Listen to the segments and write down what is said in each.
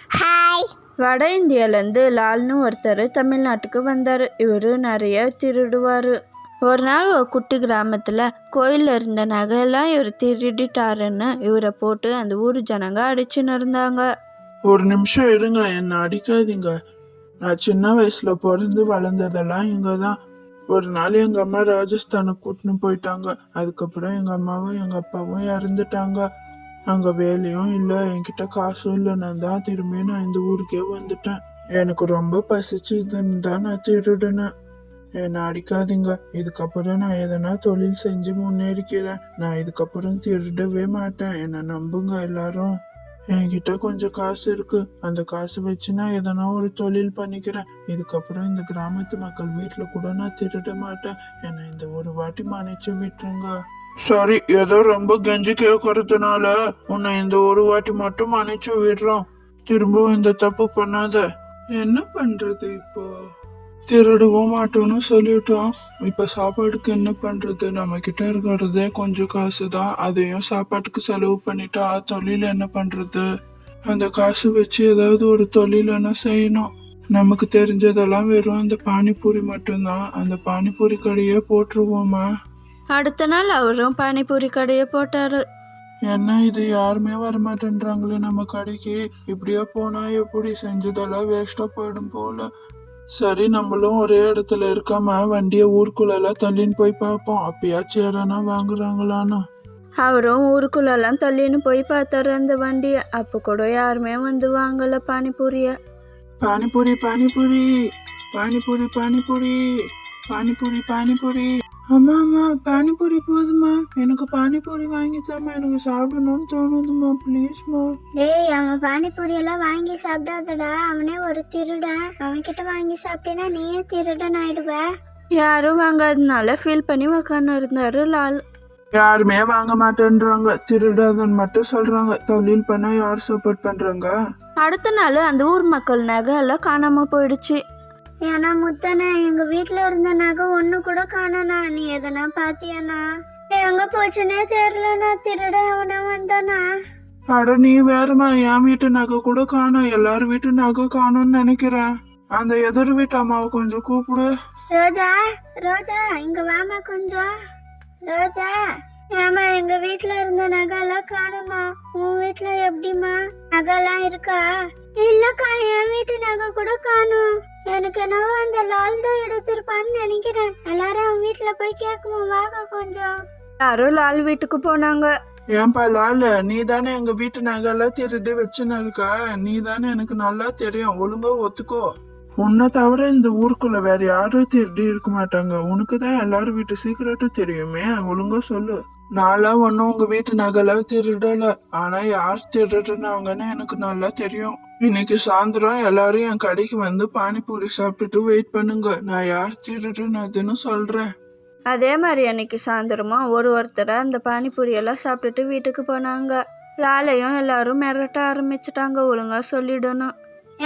Hi. வட இந்தியாவிலேருந்து லால்னு ஒருத்தர் தமிழ்நாட்டுக்கு வந்தார். இவர் நிறைய திருடுவார். ஒரு நாள் ஒரு குட்டி கிராமத்தில் கோயிலில் இருந்த நகையெல்லாம் இவர் திருடிட்டாருன்னு இவரை போட்டு அந்த ஊர் ஜனங்க அடிச்சுன்னு இருந்தாங்க. ஒரு நிமிஷம் இருங்க, என்ன அடிக்காதீங்க. நான் சின்ன வயசுல பிறந்து வளர்ந்ததெல்லாம் இங்க தான். ஒரு நாள் எங்க அம்மா ராஜஸ்தானுக்கு கூட்டின்னு போயிட்டாங்க. அதுக்கப்புறம் எங்க அம்மாவும் எங்க அப்பாவும் இறந்துட்டாங்க. அங்க வேலையும் இல்லை, என்கிட்ட காசும் இல்லைன்னு தான் திரும்பி நான் இந்த ஊருக்கே வந்துட்டேன். எனக்கு ரொம்ப பசிச்சுதுன்னு தான் நான் திருடுனேன். என்னை அடிக்காதீங்க. இதுக்கப்புறம் நான் எதனா தொழில் செஞ்சு முன்னேறிக்கிறேன். நான் இதுக்கப்புறம் திருடவே மாட்டேன். என்னை நம்புங்க எல்லாரும். என்கிட்ட கொஞ்சம் காசு இருக்கு. அந்த காசு வச்சு நான் எதனா ஒரு தொழில் பண்ணிக்கிறேன். இதுக்கப்புறம் இந்த கிராமத்து மக்கள் வீட்டுல கூட நான் திருட மாட்டேன். என்னை இந்த ஒரு வாட்டி மன்னிச்சு விட்டுருங்க. சரி, ஏதோ ரொம்ப கெஞ்சி கேட்கறதுனால உன்னை இந்த ஒரு வாட்டி மட்டும் மன்னிச்சு விடுறோம். திரும்பவும் இந்த தப்பு பண்ணாத. என்ன பண்றது இப்போ? திருடவும் மாட்டோம்னு சொல்லிட்டோம். இப்ப சாப்பாடுக்கு என்ன பண்றது? நம்ம கிட்ட இருக்கிறதே கொஞ்சம் காசு தான். அதையும் சாப்பாட்டுக்கு செலவு பண்ணிட்டா தொழில் என்ன பண்றது? அந்த காசு வச்சு ஏதாவது ஒரு தொழில் என்ன செய்யணும். நமக்கு தெரிஞ்சதெல்லாம் வெறும் அந்த பானிபூரி மட்டும்தான். அந்த பானிபூரி கடையே போட்டுருவோமா? அடுத்த நாள் அவரும் பானிபூரி கடையை போட்டார். என்ன இது, யாருமே வரமாட்டேன்றாங்களே நம்ம கடைக்கு. இப்படியே போனா எப்படி? செஞ்சதெல்லாம் வேஸ்டா போயிடும் போல. சரி, நம்மளும் ஒரே இடத்துல இருக்காம வண்டியை ஊருக்குள்ள தள்ளின்னு போய் பார்ப்போம். அப்பயாச்சும் யாரானா வாங்குறாங்களான்னு. அவரும் ஊருக்குள்ளெல்லாம் தள்ளின்னு போய் பார்த்தாரு அந்த வண்டியை. அப்போ கூட யாருமே வந்து வாங்கல பானிபூரிய. பானிபூரி பானிபூரி பானிபூரி பானிபூரி பானிபூரி பானிபூரி. அம்மா அம்மா, பானிபூரி போதுமா? எனக்கு பானிபூரி வாங்கித்தாமா, எனக்கு சாப்பிடணும்னு தோணுதுமா, ப்ளீஸ்மா. டேய், அவன் பானிபூரி எல்லாம் வாங்கி சாப்பிடாதடா. அவனே ஒரு திருடன். அவன்கிட்ட வாங்கி சாப்பிட்டேன்னா நீயே திருடன் ஆயிடுவ. யாரும் வாங்காததுனால ஃபீல் பண்ணி உக்காந்து இருந்தாரு லால். யாருமே வாங்க மாட்டேன்றாங்க. திருடாதன்னு மட்டும் சொல்றாங்க. தொழில் பண்ண யார் சப்போர்ட் பண்றாங்க? அடுத்த நாள் அந்த ஊர் மக்கள் நகை எல்லாம் காணாம போயிடுச்சு. ஏன்னா முத்தண்ணா, எங்க வீட்டுல இருந்த நகை ஒண்ணு கூட காணனா. நீ எதனா பாத்தியானா? எங்க போச்சுன்னே தெரியலண்ணா. திருட அவனா வந்தானா? அட நீ வேறமா, என் வீட்டு நகை கூட காணும். எல்லாரும் வீட்டு நகை காணும்னு நினைக்கிறேன். அந்த எதிர் வீட்டு அம்மாவை கொஞ்சம் கூப்பிடு. ரோஜா, ரோஜா, இங்க வாமா கொஞ்சம். ரோஜா, ஏமா எங்க வீட்டுல இருந்த நகைலாம் காணுமா? உன் வீட்டுல எப்படிமா? நகைலாம் இருக்கா? இல்லக்கா, என் வீட்டு நகை கூட காணும். எனக்கு என்னவோ அந்த லால் தான் எடுத்திருப்பான்னு நினைக்கிறேன். எல்லாரும் அவன் வீட்டுல போய் கேட்குவோம். வாங்க கொஞ்சம். யாரும் லால் வீட்டுக்கு போனாங்க. ஏன்பா லால், நீ தானே எங்க வீட்டு நகையெல்லாம் திருடி வச்சுன்னு இருக்கா? நீ தானே, எனக்கு நல்லா தெரியும். ஒழுங்கா ஒத்துக்கோ. உன்னை தவிர இந்த ஊருக்குள்ள வேற யாரும் திருடி இருக்க மாட்டாங்க. உனக்கு தான் எல்லாரும் வீட்டு சீக்கிரட்டும் தெரியுமே. ஒழுங்கா சொல்லு. நான்லாம் ஒன்னும் உங்க வீட்டு நகையெல்லாம் திருடல. ஆனா யார் திருடுனாங்கன்னு எனக்கு நல்லா தெரியும். இன்னைக்கு சாயந்தரம் எல்லாரும் என் கடைக்கு வந்து பானிபூரி சாப்பிட்டுட்டு வெயிட் பண்ணுங்க. நான் யார் திருடுனதுன்னு சொல்றேன். அதே மாதிரி அன்னைக்கு சாயந்தரமா ஒருத்தரை அந்த பானிபூரி எல்லாம் சாப்பிட்டுட்டு வீட்டுக்கு போனாங்க. லாலையும் எல்லாரும் மிரட்ட ஆரம்பிச்சிட்டாங்க. ஒழுங்கா சொல்லிடணும்.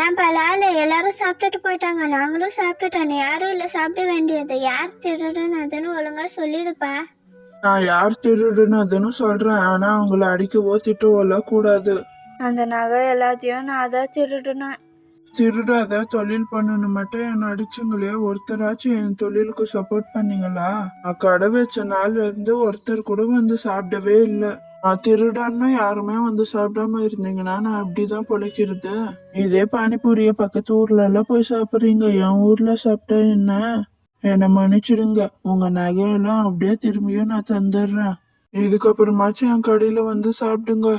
ஏன்பா லால், எல்லாரும் சாப்பிட்டுட்டு போயிட்டாங்க. நாங்களும் சாப்பிட்டுட்டோம். யாரும் இல்ல சாப்பிட வேண்டியது. யார் திருடுனதுன்னு ஒழுங்கா சொல்லிடுப்பா. நான் யார் திருடுனதுன்னு சொல்றேன். ஆனா அவங்கள அடிக்கவோ திட்டவோ எல்லாம் கூடாது. அந்த நகை எல்லாத்தையும் நான் தான் திருடுனேன். திருடாத, தொழில் பண்ணணும் மட்டும் என்ன அடிச்சுங்களே. ஒருத்தராச்சும் என் தொழிலுக்கு சப்போர்ட் பண்ணீங்களா? நான் கடை வச்ச நாள்ல இருந்து ஒருத்தர் கூட வந்து சாப்பிடவே இல்லை. நான் திருடான்னு யாருமே வந்து சாப்பிடாம இருந்தீங்கன்னா நான் அப்படிதான் பொழைக்கிறது. இதே பானிபூரிய பக்கத்து ஊர்ல எல்லாம் போய் சாப்பிடுறீங்க. என் ஊர்ல சாப்பிட்டா என்ன? என்னை மன்னிச்சிடுங்க. உங்க நகையெல்லாம் அப்படியே திரும்பியும் நான் தந்துடுறேன். இதுக்கப்புறமாச்சும் என் கடையில வந்து சாப்பிடுங்க.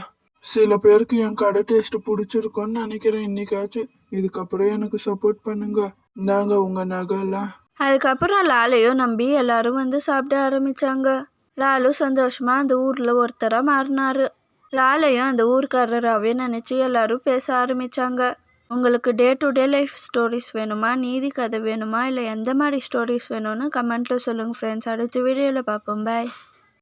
சில பேருக்கு என் கடை டேஸ்ட் பிடிச்சிருக்கோன்னு நினைக்கிறேன் இன்னைக்காச்சும். இதுக்கப்புறம் எனக்கு சப்போர்ட் பண்ணுங்க. இந்தாங்க உங்க நகையெல்லாம். அதுக்கப்புறம் லாலையும் நம்பி எல்லாரும் வந்து சாப்பிட ஆரம்பிச்சாங்க. லாலும் சந்தோஷமா அந்த ஊர்ல ஒருத்தரா மாறினாரு. லாலையும் அந்த ஊர்க்காரராகவே நினைச்சு எல்லாரும் பேச ஆரம்பிச்சாங்க. உங்களுக்கு day to day life stories வேணுமா, நீதி கதை வேணுமா, இல்லை எந்த மாதிரி ஸ்டோரிஸ் வேணும்னு கமெண்ட்ல சொல்லுங்க ஃப்ரெண்ட்ஸ். அடுத்த வீடியோவில் பார்ப்போம். பாய்.